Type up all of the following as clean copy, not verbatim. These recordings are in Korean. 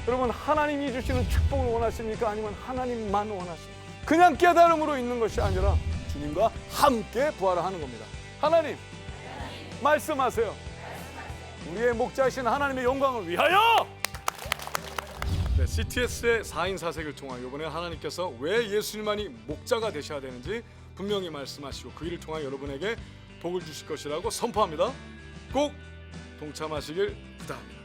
여러분, 하나님이 주시는 축복을 원하십니까? 아니면 하나님만 원하십니까? 그냥 깨달음으로 있는 것이 아니라 주님과 함께 부활을 하는 겁니다. 하나님, 말씀하세요. 우리의 목자이신 하나님의 영광을 위하여! 네, CTS의 4인 사색을 통하여 이번에 하나님께서 왜 예수님만이 목자가 되셔야 되는지 분명히 말씀하시고 그 일을 통하여 여러분에게 복을 주실 것이라고 선포합니다. 꼭 동참하시길 부탁합니다.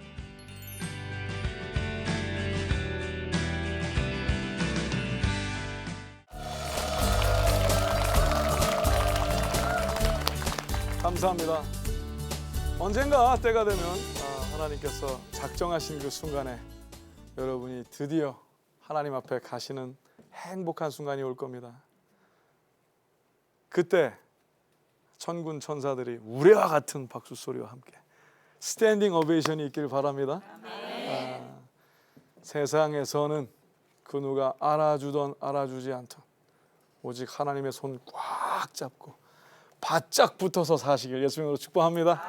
감사합니다. 언젠가 때가 되면 하나님께서 작정하신 그 순간에 여러분이 드디어 하나님 앞에 가시는 행복한 순간이 올 겁니다. 그때 천군 천사들이 우레와 같은 박수 소리와 함께 스탠딩 오베이션이 있길 바랍니다. 세상에서는 그 누가 알아주던 알아주지 않던 오직 하나님의 손 꽉 잡고 바짝 붙어서 사시길 예수님으로 축복합니다.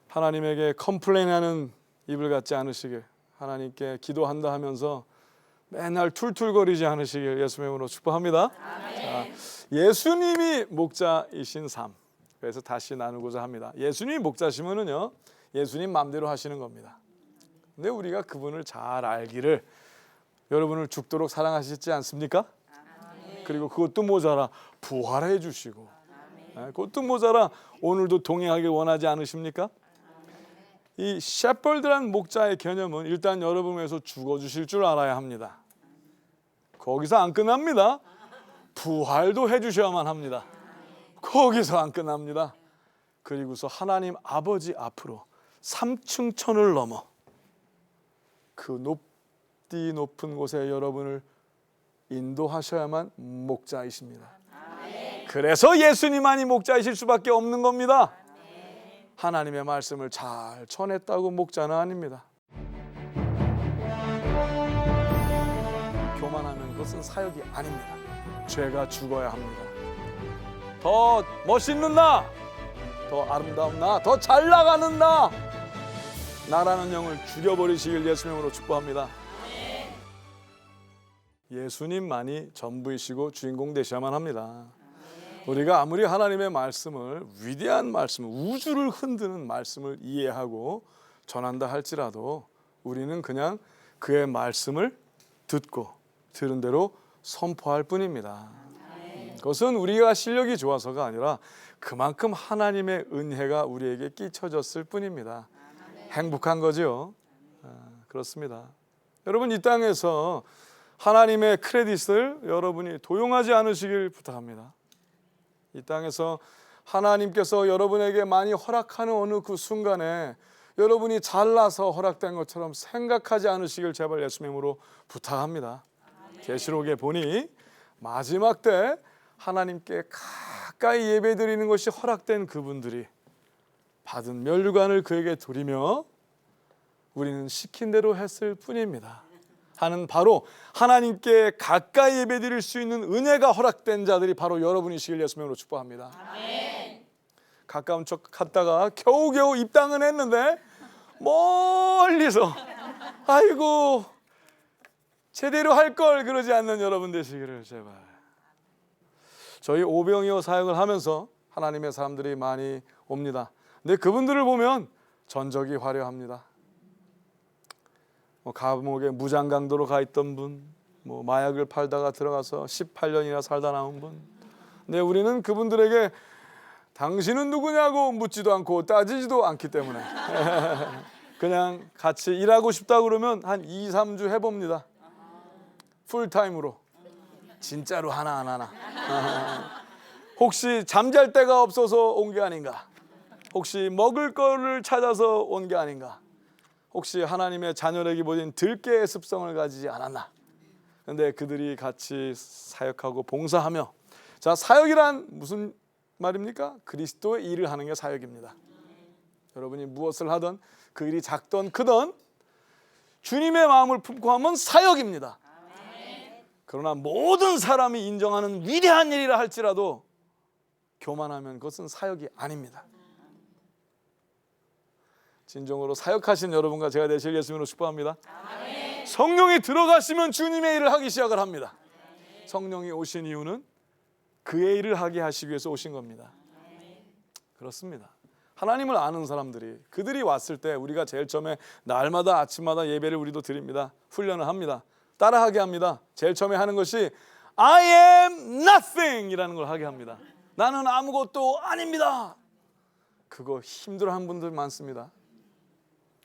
하나님에게 컴플레인하는 입을 갖지 않으시길, 하나님께 기도한다 하면서 맨날 툴툴거리지 않으시길 예수님으로 축복합니다. 자, 예수님이 목자이신 삶, 그래서 다시 나누고자 합니다. 예수님이 목자시면은요, 예수님 마음대로 하시는 겁니다. 근데 우리가 그분을 잘 알기를, 여러분을 죽도록 사랑하시지 않습니까? 그리고 그것도 모자라 부활해 주시고, 그것도 모자라 오늘도 동행하길 원하지 않으십니까? 이 셰퍼드란 목자의 개념은 일단 여러분 위해서 죽어주실 줄 알아야 합니다. 거기서 안 끝납니다. 부활도 해주셔야만 합니다. 거기서 안 끝납니다. 그리고서 하나님 아버지 앞으로 3층 천을 넘어 그 높디 높은 곳에 여러분을 인도하셔야만 목자이십니다. 그래서 예수님만이 목자이실 수밖에 없는 겁니다. 하나님의 말씀을 잘 전했다고 목자는 아닙니다. 교만하는 것은 사역이 아닙니다. 죄가 죽어야 합니다. 더 멋있는 나, 더 아름다운 나, 더 잘 나가는 나, 나라는 영을 죽여버리시길 예수님으로 축복합니다. 예수님만이 전부이시고 주인공 되셔야만 합니다. 우리가 아무리 하나님의 말씀을, 위대한 말씀, 우주를 흔드는 말씀을 이해하고 전한다 할지라도 우리는 그냥 그의 말씀을 듣고 들은 대로 선포할 뿐입니다. 그것은 우리가 실력이 좋아서가 아니라 그만큼 하나님의 은혜가 우리에게 끼쳐졌을 뿐입니다. 행복한 거죠. 그렇습니다. 여러분, 이 땅에서 하나님의 크레딧을 여러분이 도용하지 않으시길 부탁합니다. 이 땅에서 하나님께서 여러분에게 많이 허락하는 어느 그 순간에 여러분이 잘나서 허락된 것처럼 생각하지 않으시길 제발 예수님으로 부탁합니다. 계시록에 보니 마지막 때 하나님께 가까이 예배드리는 것이 허락된 그분들이 받은 멸류관을 그에게 드리며 우리는 시킨 대로 했을 뿐입니다 하는, 바로 하나님께 가까이 예배드릴 수 있는 은혜가 허락된 자들이 바로 여러분이시길 예수님으로 축복합니다. 아멘. 가까운 척 갔다가 겨우겨우 입당은 했는데 멀리서 아이고 제대로 할 걸 그러지 않는 여러분 되시기를 제발. 저희 오병이어 사역을 하면서 하나님의 사람들이 많이 옵니다. 근데 그분들을 보면 전적이 화려합니다. 감옥에 무장강도로 가 있던 분, 마약을 팔다가 들어가서 18년이나 살다 나온 분. 근데 우리는 그분들에게 당신은 누구냐고 묻지도 않고 따지지도 않기 때문에 그냥 같이 일하고 싶다 그러면 한 2, 3주 해봅니다. 풀타임으로. 진짜로 하나 안 하나. 혹시 잠잘 데가 없어서 온 게 아닌가? 혹시 먹을 거를 찾아서 온 게 아닌가? 혹시 하나님의 자녀라기 보다는 들깨의 습성을 가지지 않았나? 그런데 그들이 같이 사역하고 봉사하며, 자, 사역이란 무슨 말입니까? 그리스도의 일을 하는 게 사역입니다. 여러분이 무엇을 하든 그 일이 작든 크든 주님의 마음을 품고 하면 사역입니다. 그러나 모든 사람이 인정하는 위대한 일이라 할지라도 교만하면 그것은 사역이 아닙니다. 진정으로 사역하신 여러분과 제가 되실 예수님으로 축복합니다. 아멘. 성령이 들어가시면 주님의 일을 하기 시작을 합니다. 성령이 오신 이유는 그의 일을 하게 하시기 위해서 오신 겁니다. 그렇습니다. 하나님을 아는 사람들이, 그들이 왔을 때 우리가 제일 처음에 날마다 아침마다 예배를 우리도 드립니다. 훈련을 합니다. 따라하게 합니다. 제일 처음에 하는 것이 I am nothing 이라는 걸 하게 합니다. 나는 아무것도 아닙니다. 그거 힘들어하는 분들 많습니다.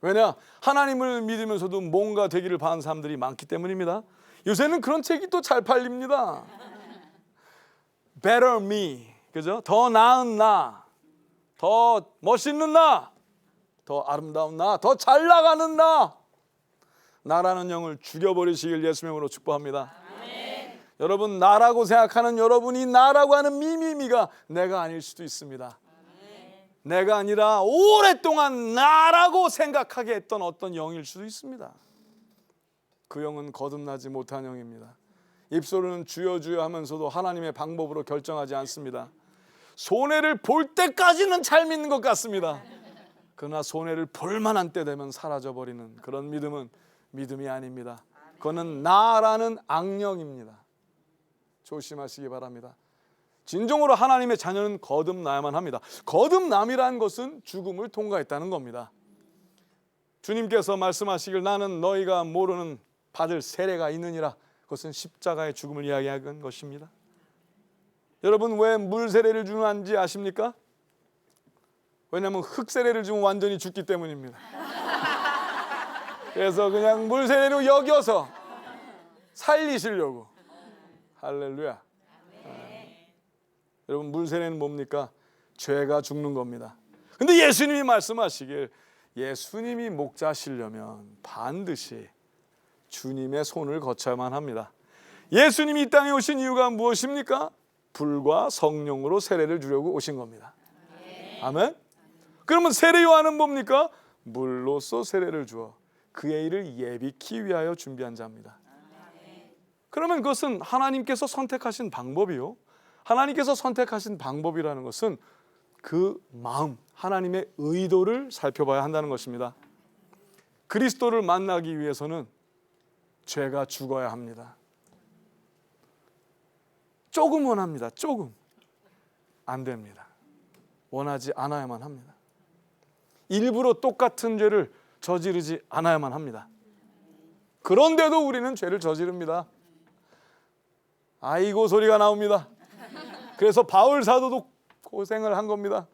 왜냐? 하나님을 믿으면서도 뭔가 되기를 바라는 사람들이 많기 때문입니다. 요새는 그런 책이 또 잘 팔립니다. Better me, 그죠? 더 나은 나, 더 멋있는 나, 더 아름다운 나, 더 잘 나가는 나, 나라는 영을 죽여버리시길 예수님으로 축복합니다. 아멘. 여러분, 나라고 생각하는 여러분이 나라고 하는 미미미가 내가 아닐 수도 있습니다. 아멘. 내가 아니라 오랫동안 나라고 생각하게 했던 어떤 영일 수도 있습니다. 그 영은 거듭나지 못한 영입니다. 입술은 주여 주여 하면서도 하나님의 방법으로 결정하지 않습니다. 손해를 볼 때까지는 잘 믿는 것 같습니다. 그러나 손해를 볼 만한 때 되면 사라져버리는 그런 믿음은 믿음이 아닙니다. 그거는 나라는 악령입니다. 조심하시기 바랍니다. 진정으로 하나님의 자녀는 거듭나야만 합니다. 거듭남이라는 것은 죽음을 통과했다는 겁니다. 주님께서 말씀하시길 나는 너희가 모르는 받을 세례가 있느니라. 그것은 십자가의 죽음을 이야기하는 것입니다. 여러분, 왜 물 세례를 주는지 아십니까? 왜냐하면 흙 세례를 주면 완전히 죽기 때문입니다. 그래서 그냥 물 세례로 여겨서 살리시려고. 할렐루야. 여러분, 물 세례는 뭡니까? 죄가 죽는 겁니다. 근데 예수님이 말씀하시길 예수님이 목자시려면 반드시 주님의 손을 거쳐야만 합니다. 예수님이 이 땅에 오신 이유가 무엇입니까? 불과 성령으로 세례를 주려고 오신 겁니다. 아멘. 그러면 세례 요한은 뭡니까? 물로써 세례를 주어 그의 일을 예비키 위하여 준비한 자입니다. 그러면 그것은 하나님께서 선택하신 방법이요, 하나님께서 선택하신 방법이라는 것은 그 마음, 하나님의 의도를 살펴봐야 한다는 것입니다. 그리스도를 만나기 위해서는 죄가 죽어야 합니다. 조금 원합니다. 조금. 안 됩니다. 원하지 않아야만 합니다. 일부러 똑같은 죄를 저지르지 않아야만 합니다. 그런데도 우리는 죄를 저지릅니다. 아이고 소리가 나옵니다. 그래서 바울 사도도 고생을 한 겁니다.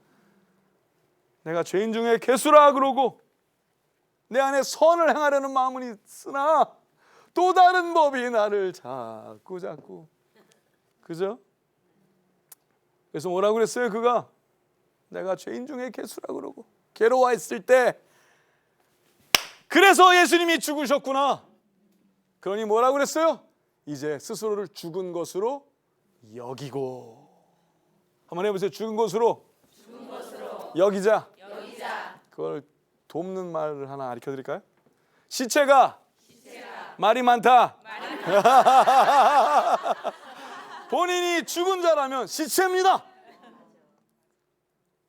내가 죄인 중에 괴수라 그러고 내 안에 선을 행하려는 마음은 있으나 또 다른 법이 나를 자꾸 그죠? 그래서 뭐라고 그랬어요? 그가 내가 죄인 중에 괴수라 그러고 괴로워했을 때 그래서 예수님이 죽으셨구나. 그러니 뭐라고 그랬어요? 이제 스스로를 죽은 것으로 여기고. 한번 해보세요. 죽은 것으로 여기자. 그걸 돕는 말을 하나 가르쳐 드릴까요? 시체가 말이 많다. 본인이 죽은 자라면 시체입니다.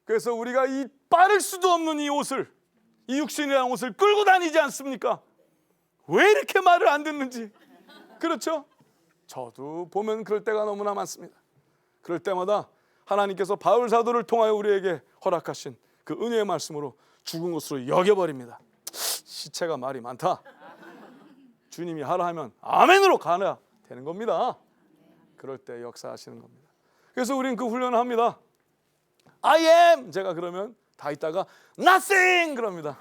그래서 우리가 이 빠를 수도 없는 이 옷을, 이 육신이라는 옷을 끌고 다니지 않습니까? 왜 이렇게 말을 안 듣는지. 그렇죠? 저도 보면 그럴 때가 너무나 많습니다. 그럴 때마다 하나님께서 바울 사도를 통하여 우리에게 허락하신 그 은혜의 말씀으로 죽은 것으로 여겨버립니다. 시체가 말이 많다. 주님이 하라 하면 아멘으로 가야 되는 겁니다. 그럴 때 역사하시는 겁니다. 그래서 우리는 그 훈련을 합니다. I am, 제가 그러면 다 있다가 nothing 그럽니다.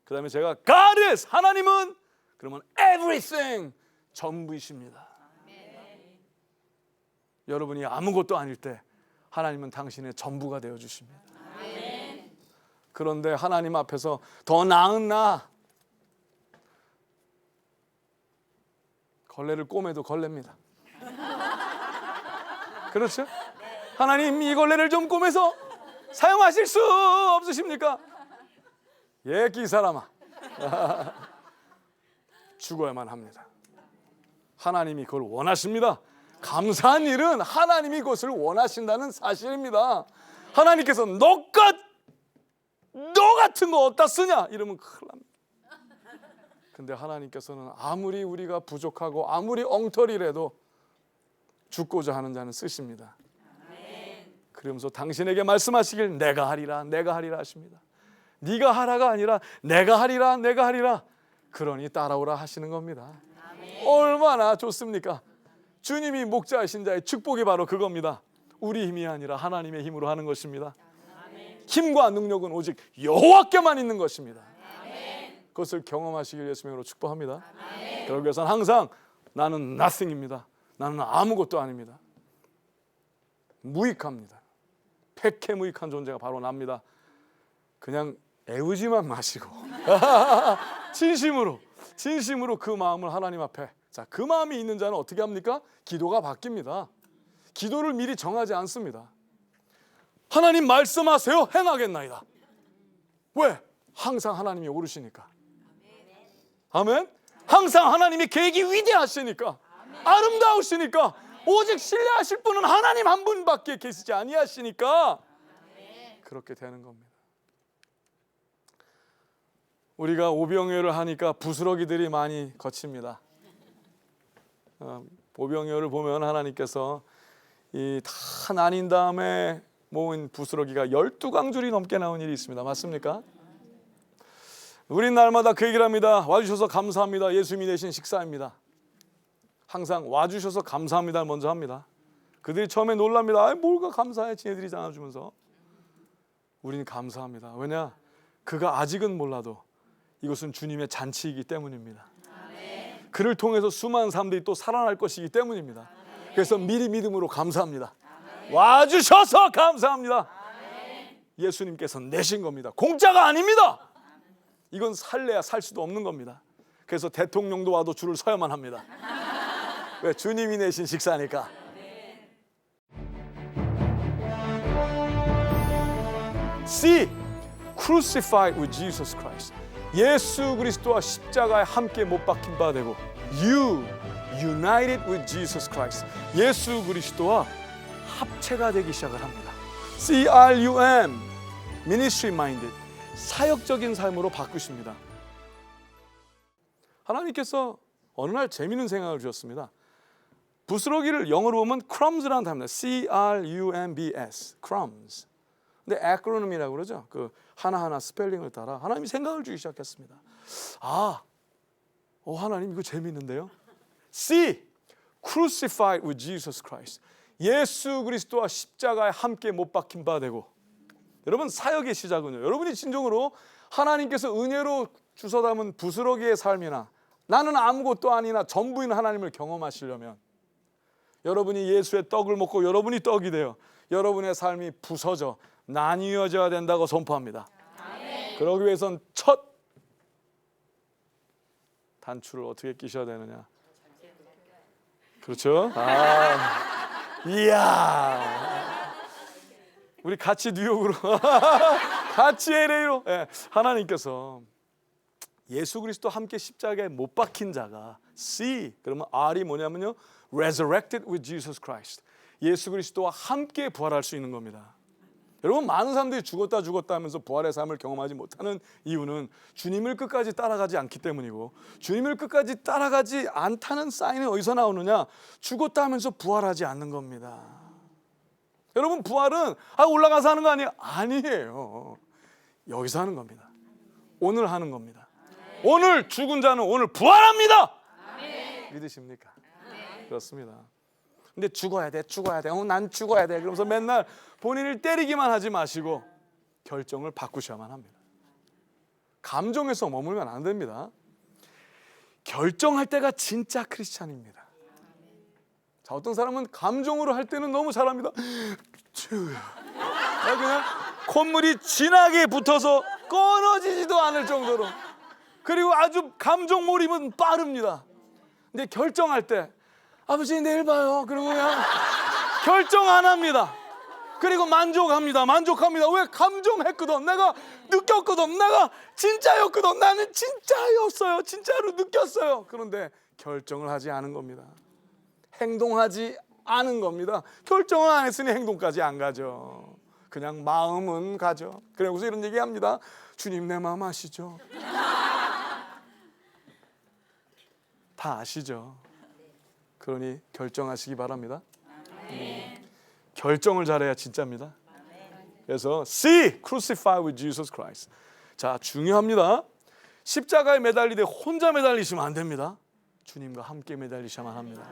그 다음에 제가 God is, 하나님은, 그러면 everything, 전부이십니다. 여러분이 아무것도 아닐 때 하나님은 당신의 전부가 되어주십니다. 그런데 하나님 앞에서 더 나은 나, 걸레를 꼬매도 걸레입니다. 그렇죠? 하나님, 이 걸레를 좀 꼬매서 사용하실 수 없으십니까? 예, 이 사람아. 죽어야만 합니다. 하나님이 그걸 원하십니다. 감사한 일은 하나님이 그것을 원하신다는 사실입니다. 하나님께서 너 같은 거 어디다 쓰냐 이러면 큰일 납니다. 근데 하나님께서는 아무리 우리가 부족하고 아무리 엉터리라도 죽고자 하는 자는 쓰십니다. 그러면서 당신에게 말씀하시길 내가 하리라 내가 하리라 하십니다. 네가 하라가 아니라 내가 하리라 내가 하리라, 그러니 따라오라 하시는 겁니다. 얼마나 좋습니까? 주님이 목자이신 자의 축복이 바로 그겁니다. 우리 힘이 아니라 하나님의 힘으로 하는 것입니다. 힘과 능력은 오직 여호와께만 있는 것입니다. 그것을 경험하시길 예수님으로 축복합니다. 그러기 위해서는 항상 나는 nothing입니다. 나는 아무것도 아닙니다. 무익합니다. 패캐무익한 존재가 바로 납니다. 그냥 애우지만 마시고 진심으로 그 마음을 하나님 앞에, 자, 그 마음이 있는 자는 어떻게 합니까? 기도가 바뀝니다. 기도를 미리 정하지 않습니다. 하나님 말씀하세요, 행하겠나이다. 왜? 항상 하나님이 오르시니까. 아멘. 항상 하나님의 계획이 위대하시니까, 아름다우시니까, 오직 신뢰하실 분은 하나님 한 분밖에 계시지 아니하시니까 그렇게 되는 겁니다. 우리가 오병이어를 하니까 부스러기들이 많이 거칩니다. 오병이어를 보면 하나님께서 이 다 나뉜 다음에 모은 부스러기가 12강줄이 넘게 나온 일이 있습니다. 맞습니까? 우린 날마다 그 얘기를 합니다. 와주셔서 감사합니다. 예수님이 내신 식사입니다. 항상 와주셔서 감사합니다 먼저 합니다. 그들이 처음에 놀랍니다. 뭘가 감사해, 지네들이 나눠주면서. 우리는 감사합니다. 왜냐? 그가 아직은 몰라도 이것은 주님의 잔치이기 때문입니다. 그를 통해서 수많은 사람들이 또 살아날 것이기 때문입니다. 그래서 미리 믿음으로 감사합니다. 와주셔서 감사합니다. 예수님께서 내신 겁니다. 공짜가 아닙니다. 이건 살래야 살 수도 없는 겁니다. 그래서 대통령도 와도 줄을 서야만 합니다. 왜? 주님이 내신 식사니까. C. Crucified with Jesus Christ. 예수 그리스도와 십자가에 함께 못 박힌 바 되고, U. United with Jesus Christ. 예수 그리스도와 합체가 되기 시작을 합니다. CRUM. Ministry minded. 사역적인 삶으로 바꾸십니다. 하나님께서 어느 날 재미있는 생각을 주셨습니다. 부스러기를 영어로 보면 crumbs라는 단어입니다. CRUMBS, crumbs. 근데 acronym이라고 그러죠. 그 하나하나 스펠링을 따라 하나님이 생각을 주기 시작했습니다. 하나님 이거 재미있는데요. C, crucified with Jesus Christ. 예수 그리스도와 십자가에 함께 못 박힌 바 되고. 여러분, 사역의 시작은요, 여러분이 진정으로 하나님께서 은혜로 주워 담은 부스러기의 삶이나 나는 아무것도 아니나 전부인 하나님을 경험하시려면 여러분이 예수의 떡을 먹고 여러분이 떡이 되어 여러분의 삶이 부서져 나뉘어져야 된다고 선포합니다. 그러기 위해선 첫 단추를 어떻게 끼셔야 되느냐? 그렇죠? 이야, 우리 같이 뉴욕으로 같이 LA로. 하나님께서 예수 그리스도 함께 십자가에 못 박힌 자가 C, 그러면 R이 뭐냐면요, resurrected with Jesus Christ. 예수 그리스도와 함께 부활할 수 있는 겁니다. 여러분, 많은 사람들이 죽었다 하면서 부활의 삶을 경험하지 못하는 이유는 주님을 끝까지 따라가지 않기 때문이고, 주님을 끝까지 따라가지 않다는 사인은 어디서 나오느냐? 죽었다 하면서 부활하지 않는 겁니다. 여러분, 부활은 올라가서 하는 거 아니에요. 여기서 하는 겁니다. 오늘 하는 겁니다. 오늘 죽은 자는 오늘 부활합니다. 믿으십니까? 그렇습니다. 근데 죽어야 돼. 난 죽어야 돼. 그러면서 맨날 본인을 때리기만 하지 마시고 결정을 바꾸셔야만 합니다. 감정에서 머물면 안 됩니다. 결정할 때가 진짜 크리스찬입니다. 자, 어떤 사람은 감정으로 할 때는 너무 잘합니다. 그냥 콧물이 진하게 붙어서 끊어지지도 않을 정도로, 그리고 아주 감정 몰입은 빠릅니다. 근데 결정할 때 아버지 내일 봐요. 그리고 그냥 결정 안 합니다. 그리고 만족합니다. 왜? 감정했거든. 내가 느꼈거든. 내가 진짜였거든. 나는 진짜였어요. 진짜로 느꼈어요. 그런데 결정을 하지 않은 겁니다. 행동하지 않은 겁니다. 결정을 안 했으니 행동까지 안 가죠. 그냥 마음은 가죠. 그래서 이런 얘기합니다. 주님 내 마음 아시죠? 다 아시죠? 그러니 결정하시기 바랍니다. 결정을 잘해야 진짜입니다. 그래서 See crucified with Jesus Christ. 자, 중요합니다. 십자가에 매달리되 혼자 매달리시면 안 됩니다. 주님과 함께 매달리셔야만 합니다.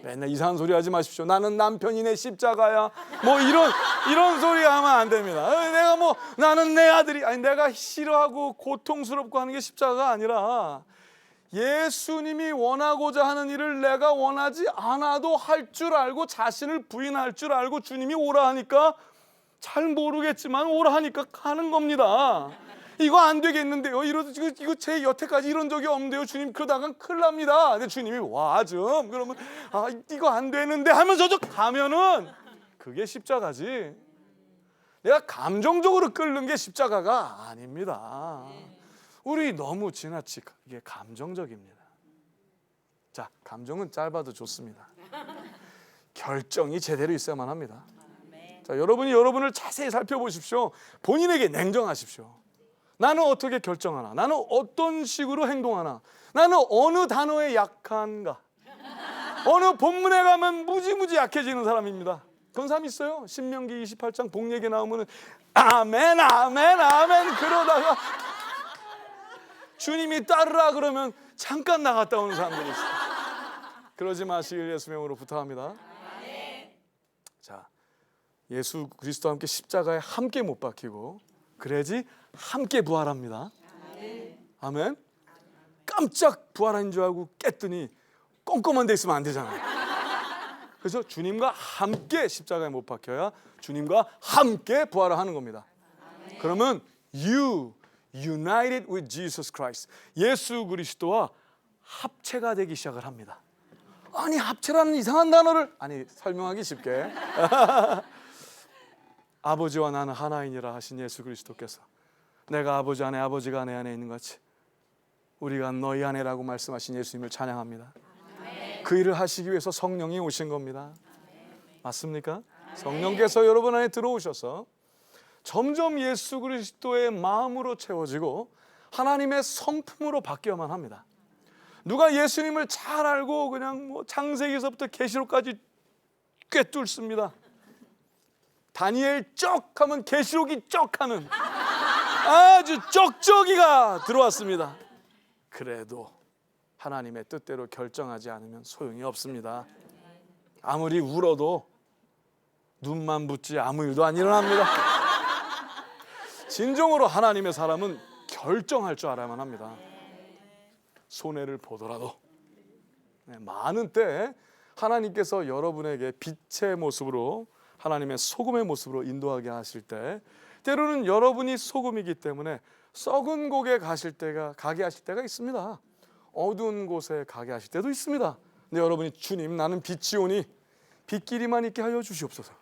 맨날 이상한 소리 하지 마십시오. 나는 남편이 내 십자가야. 뭐 이런 소리 하면 안 됩니다. 내가 뭐 나는 내 아들이 아니 내가 싫어하고 고통스럽고 하는 게 십자가가 아니라 예수님이 원하고자 하는 일을 내가 원하지 않아도 할 줄 알고 자신을 부인할 줄 알고 주님이 오라 하니까 잘 모르겠지만 오라 하니까 가는 겁니다. 이거 안 되겠는데요. 이거 제 여태까지 이런 적이 없는데요. 주님 그러다간 큰일 납니다. 근데 주님이 와 좀 그러면 이거 안 되는데 하면서 저 가면은 그게 십자가지. 내가 감정적으로 끓는 게 십자가가 아닙니다. 우리 너무 지나치게 이게 감정적입니다. 자, 감정은 짧아도 좋습니다. 결정이 제대로 있어야만 합니다. 자, 여러분이 여러분을 자세히 살펴보십시오. 본인에게 냉정하십시오. 나는 어떻게 결정하나? 나는 어떤 식으로 행동하나? 나는 어느 단어에 약한가? 어느 본문에 가면 무지무지 약해지는 사람입니다. 그런 사람 있어요. 신명기 28장 복 얘기 나오면 아멘 아멘 아멘 그러다가 주님이 따르라 그러면 잠깐 나갔다 오는 사람들이 있어요. 그러지 마시길 예수 이름으로 부탁합니다. 자, 예수 그리스도와 함께 십자가에 함께 못 박히고 그래야지 함께 부활합니다. 아멘. 깜짝 부활한 줄 알고 깼더니 꼼꼼한 데 있으면 안 되잖아요. 그래서 주님과 함께 십자가에 못 박혀야 주님과 함께 부활을 하는 겁니다. 그러면 you united with Jesus Christ. 예수 그리스도와 합체가 되기 시작을 합니다. 아니 합체라는 이상한 단어를 설명하기 쉽게 아버지와 나는 하나이니라 하신 예수 그리스도께서 내가 아버지 안에 아버지가 내 안에 있는 것 같이 우리가 너희 안에라고 말씀하신 예수님을 찬양합니다. 그 일을 하시기 위해서 성령이 오신 겁니다. 맞습니까? 성령께서 여러분 안에 들어오셔서 점점 예수 그리스도의 마음으로 채워지고 하나님의 성품으로 바뀌어야만 합니다. 누가 예수님을 잘 알고 그냥 뭐 창세기에서부터 계시록까지 꿰뚫습니다. 다니엘 쩍 하면 계시록이 쩍 하는 아주 쩍쩍이가 들어왔습니다. 그래도 하나님의 뜻대로 결정하지 않으면 소용이 없습니다. 아무리 울어도 눈만 붙지 아무 일도 안 일어납니다. 진정으로 하나님의 사람은 결정할 줄 알아야만 합니다. 손해를 보더라도 많은 때 하나님께서 여러분에게 빛의 모습으로 하나님의 소금의 모습으로 인도하게 하실 때 때로는 여러분이 소금이기 때문에 썩은 곳에 가게 하실 때가 있습니다. 어두운 곳에 가게 하실 때도 있습니다. 근데 여러분이 주님 나는 빛이 오니 빛끼리만 있게 하여 주시옵소서.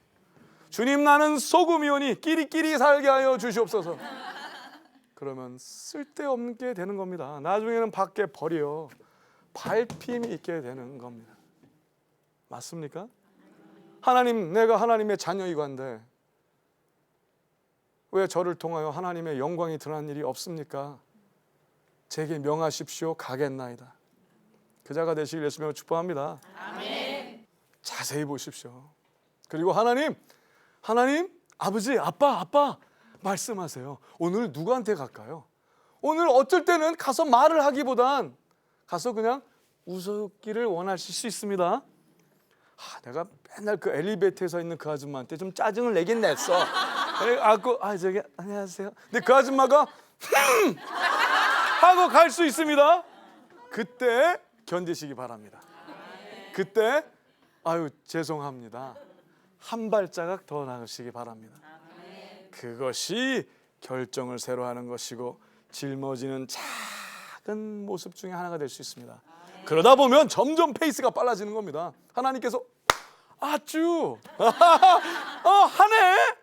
주님 나는 소금이오니 끼리끼리 살게 하여 주시옵소서. 그러면 쓸데없게 되는 겁니다. 나중에는 밖에 버려 밟힘이 있게 되는 겁니다. 맞습니까? 하나님 내가 하나님의 자녀이관데 왜 저를 통하여 하나님의 영광이 드러난 일이 없습니까? 제게 명하십시오. 가겠나이다. 그 자가 되시길 예수님으로 축복합니다. 아멘. 자세히 보십시오. 그리고 하나님 아버지 아빠 말씀하세요. 오늘 누구한테 갈까요? 오늘 어쩔 때는 가서 말을 하기보단 가서 그냥 웃기를 원하실 수 있습니다. 내가 맨날 그 엘리베이터에서 있는 그 아줌마한테 좀 짜증을 내긴 냈어. 저기 안녕하세요. 근데 그 아줌마가 하고 갈 수 있습니다. 그때 견디시기 바랍니다. 그때 죄송합니다. 한 발자국 더 나가시기 바랍니다. 그것이 결정을 새로 하는 것이고 짊어지는 작은 모습 중에 하나가 될 수 있습니다. 그러다 보면 점점 페이스가 빨라지는 겁니다. 하나님께서 아주 하네.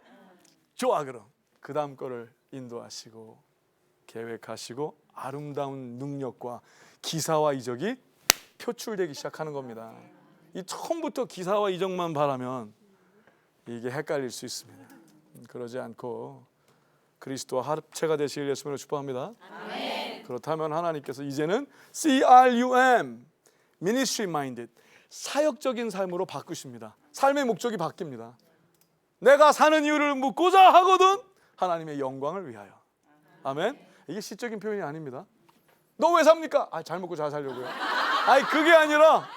좋아 그럼 그 다음 거를 인도하시고 계획하시고 아름다운 능력과 기사와 이적이 표출되기 시작하는 겁니다. 이 처음부터 기사와 이정만 바라면 이게 헷갈릴 수 있습니다. 그러지 않고 그리스도와 합체가 되시길 예수님으로 축복합니다. 아멘. 그렇다면 하나님께서 이제는 CRUM Ministry Minded 사역적인 삶으로 바꾸십니다. 삶의 목적이 바뀝니다. 내가 사는 이유를 묻고자 하거든 하나님의 영광을 위하여. 아멘. 이게 시적인 표현이 아닙니다. 너 왜 삽니까? 잘 먹고 잘 살려고요. 그게 아니라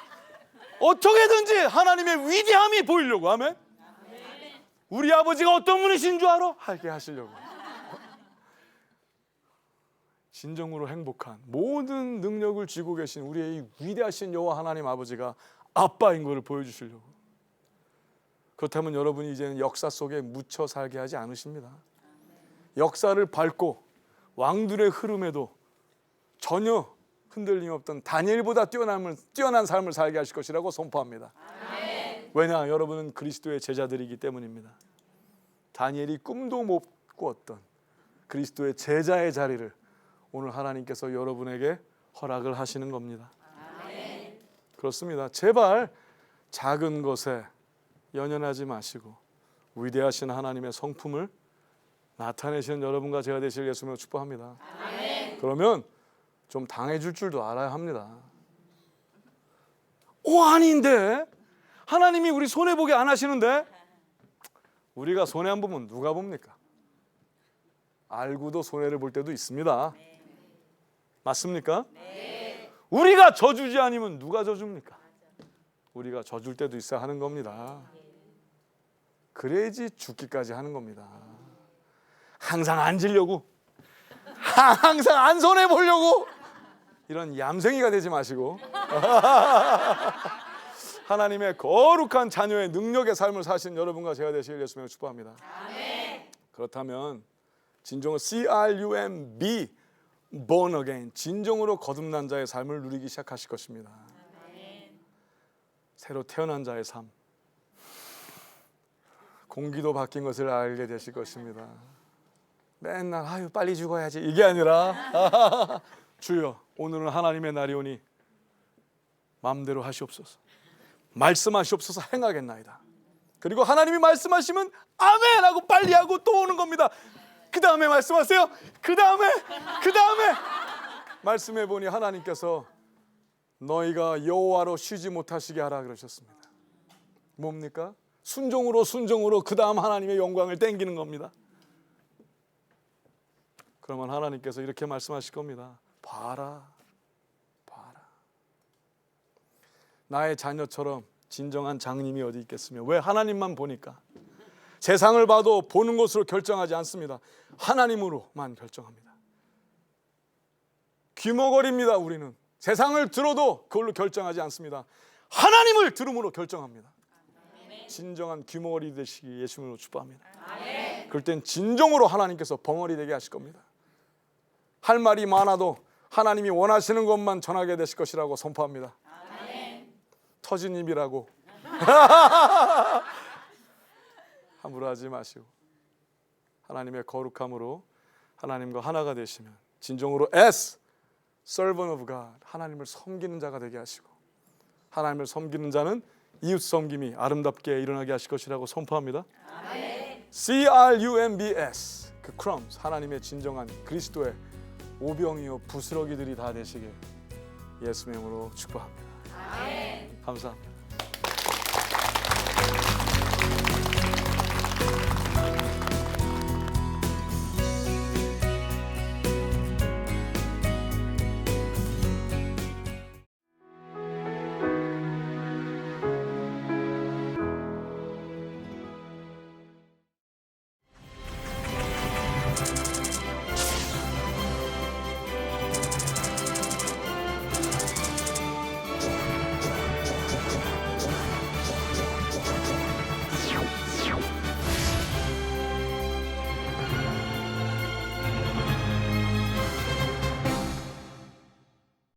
어떻게든지 하나님의 위대함이 보이려고. 아멘. 우리 아버지가 어떤 분이신 줄 알아? 하게 하시려고. 진정으로 행복한 모든 능력을 쥐고 계신 우리의 이 위대하신 여호와 하나님 아버지가 아빠인 것을 보여주시려고. 그렇다면 여러분이 이제는 역사 속에 묻혀 살게 하지 않으십니다. 역사를 밟고 왕들의 흐름에도 전혀 흔들림 없던 다니엘보다 뛰어난 삶을 살게 하실 것이라고 선포합니다. 왜냐? 여러분은 그리스도의 제자들이기 때문입니다. 다니엘이 꿈도 못 꾸었던 그리스도의 제자의 자리를 오늘 하나님께서 여러분에게 허락을 하시는 겁니다. 그렇습니다. 제발 작은 것에 연연하지 마시고 위대하신 하나님의 성품을 나타내시는 여러분과 제가 되실 예수님을 축복합니다. 그러면 좀 당해줄 줄도 알아야 합니다. 아닌데 하나님이 우리 손해보게 안 하시는데. 우리가 손해 안 보면 누가 봅니까? 알고도 손해를 볼 때도 있습니다. 맞습니까? 우리가 져주지 않으면 누가 져줍니까? 우리가 져줄 때도 있어야 하는 겁니다. 그래야지 죽기까지 하는 겁니다. 항상 안 지려고, 항상 안 손해보려고 이런 얌생이가 되지 마시고 하나님의 거룩한 자녀의 능력의 삶을 사신 여러분과 제가 되시길 예수님을 축복합니다. 아멘. 그렇다면 진정으로 CRUMB born again 진정으로 거듭난 자의 삶을 누리기 시작하실 것입니다. 아멘. 새로 태어난 자의 삶, 공기도 바뀐 것을 알게 되실 것입니다. 맨날 빨리 죽어야지 이게 아니라 주여 오늘은 하나님의 날이 오니 마음대로 하시옵소서. 말씀하시옵소서. 행하겠나이다. 그리고 하나님이 말씀하시면 아멘 하고 빨리 하고 또 오는 겁니다. 그 다음에 말씀하세요. 그 다음에 말씀해 보니 하나님께서 너희가 여호와로 쉬지 못하시게 하라 그러셨습니다. 뭡니까? 순종으로 그 다음 하나님의 영광을 땡기는 겁니다. 그러면 하나님께서 이렇게 말씀하실 겁니다. 봐라. 나의 자녀처럼 진정한 장님이 어디 있겠으며. 왜? 하나님만 보니까. 세상을 봐도 보는 것으로 결정하지 않습니다. 하나님으로만 결정합니다. 귀머거리입니다. 우리는 세상을 들어도 그걸로 결정하지 않습니다. 하나님을 들음으로 결정합니다. 진정한 귀머거리 되시기 예수님으로 축복합니다. 그럴 땐 진정으로 하나님께서 벙어리 되게 하실 겁니다. 할 말이 많아도 하나님이 원하시는 것만 전하게 되실 것이라고 선포합니다. 터진 입이라고 함부로 하지 마시고 하나님의 거룩함으로 하나님과 하나가 되시면 진정으로 as servant of God 하나님을 섬기는 자가 되게 하시고 하나님을 섬기는 자는 이웃 섬김이 아름답게 일어나게 하실 것이라고 선포합니다. CRUMBS 그 crumbs 하나님의 진정한 그리스도의 오병이어 부스러기들이 다 되시게 예수님의 이름으로 축복합니다. 감사합니다.